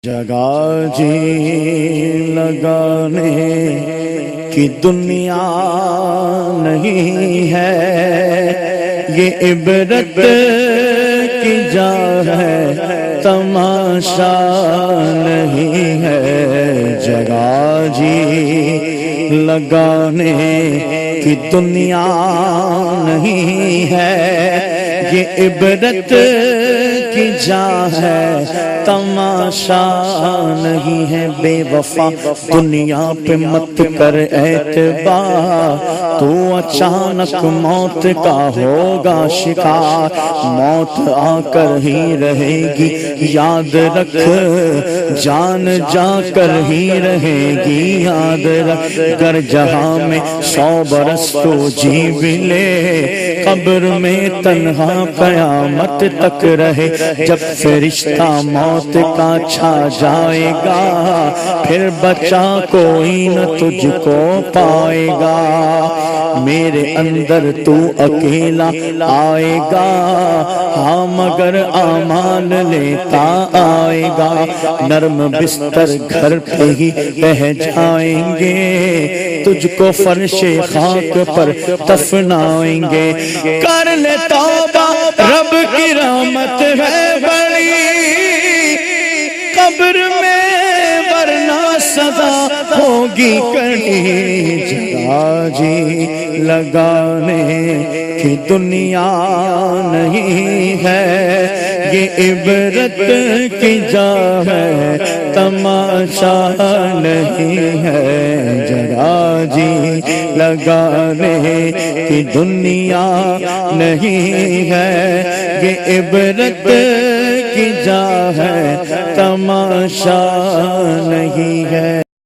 جگہ جی لگانے کی دنیا نہیں ہے، یہ عبرت کی جا ہے، تماشا نہیں ہے۔ جگہ جی لگانے کی دنیا نہیں ہے، یہ عبرت کی جا ہے، تماشا نہیں ہے۔ بے وفا دنیا پہ مت کر اعتبار، تو اچانک موت کا ہوگا شکار۔ موت آ کر ہی رہے گی، یاد رکھ، جان جا کر ہی رہے گی، یاد رکھ۔ گر جہاں میں 100 برس تو جی بھی لے، قبر میں تنہا قیامت تک رہے۔ جب فرشتہ موت کا چھا جائے گا، پھر بچا کوئی نہ تجھ کو پائے گا۔ میرے اندر تو اکیلا آئے گا، ہاں مگر اعمال لیتا آئے گا۔ نرم بستر گھر پہ ہی رہ جائیں گے، تجھ کو فرش خاک پر دفنائیں گے۔ کر لے توبہ، رب کی رحمت ہے بڑی، قبر میں ورنہ سزا ہوگی کڑی۔ جگہ جی لگانے کی دنیا نہیں ہے، یہ عبرت کی جا ہے، تماشا نہیں ہے۔ جگہ جی لگانے کی دنیا نہیں ہے، یہ عبرت کی جا ہے، تماشا نہیں ہے۔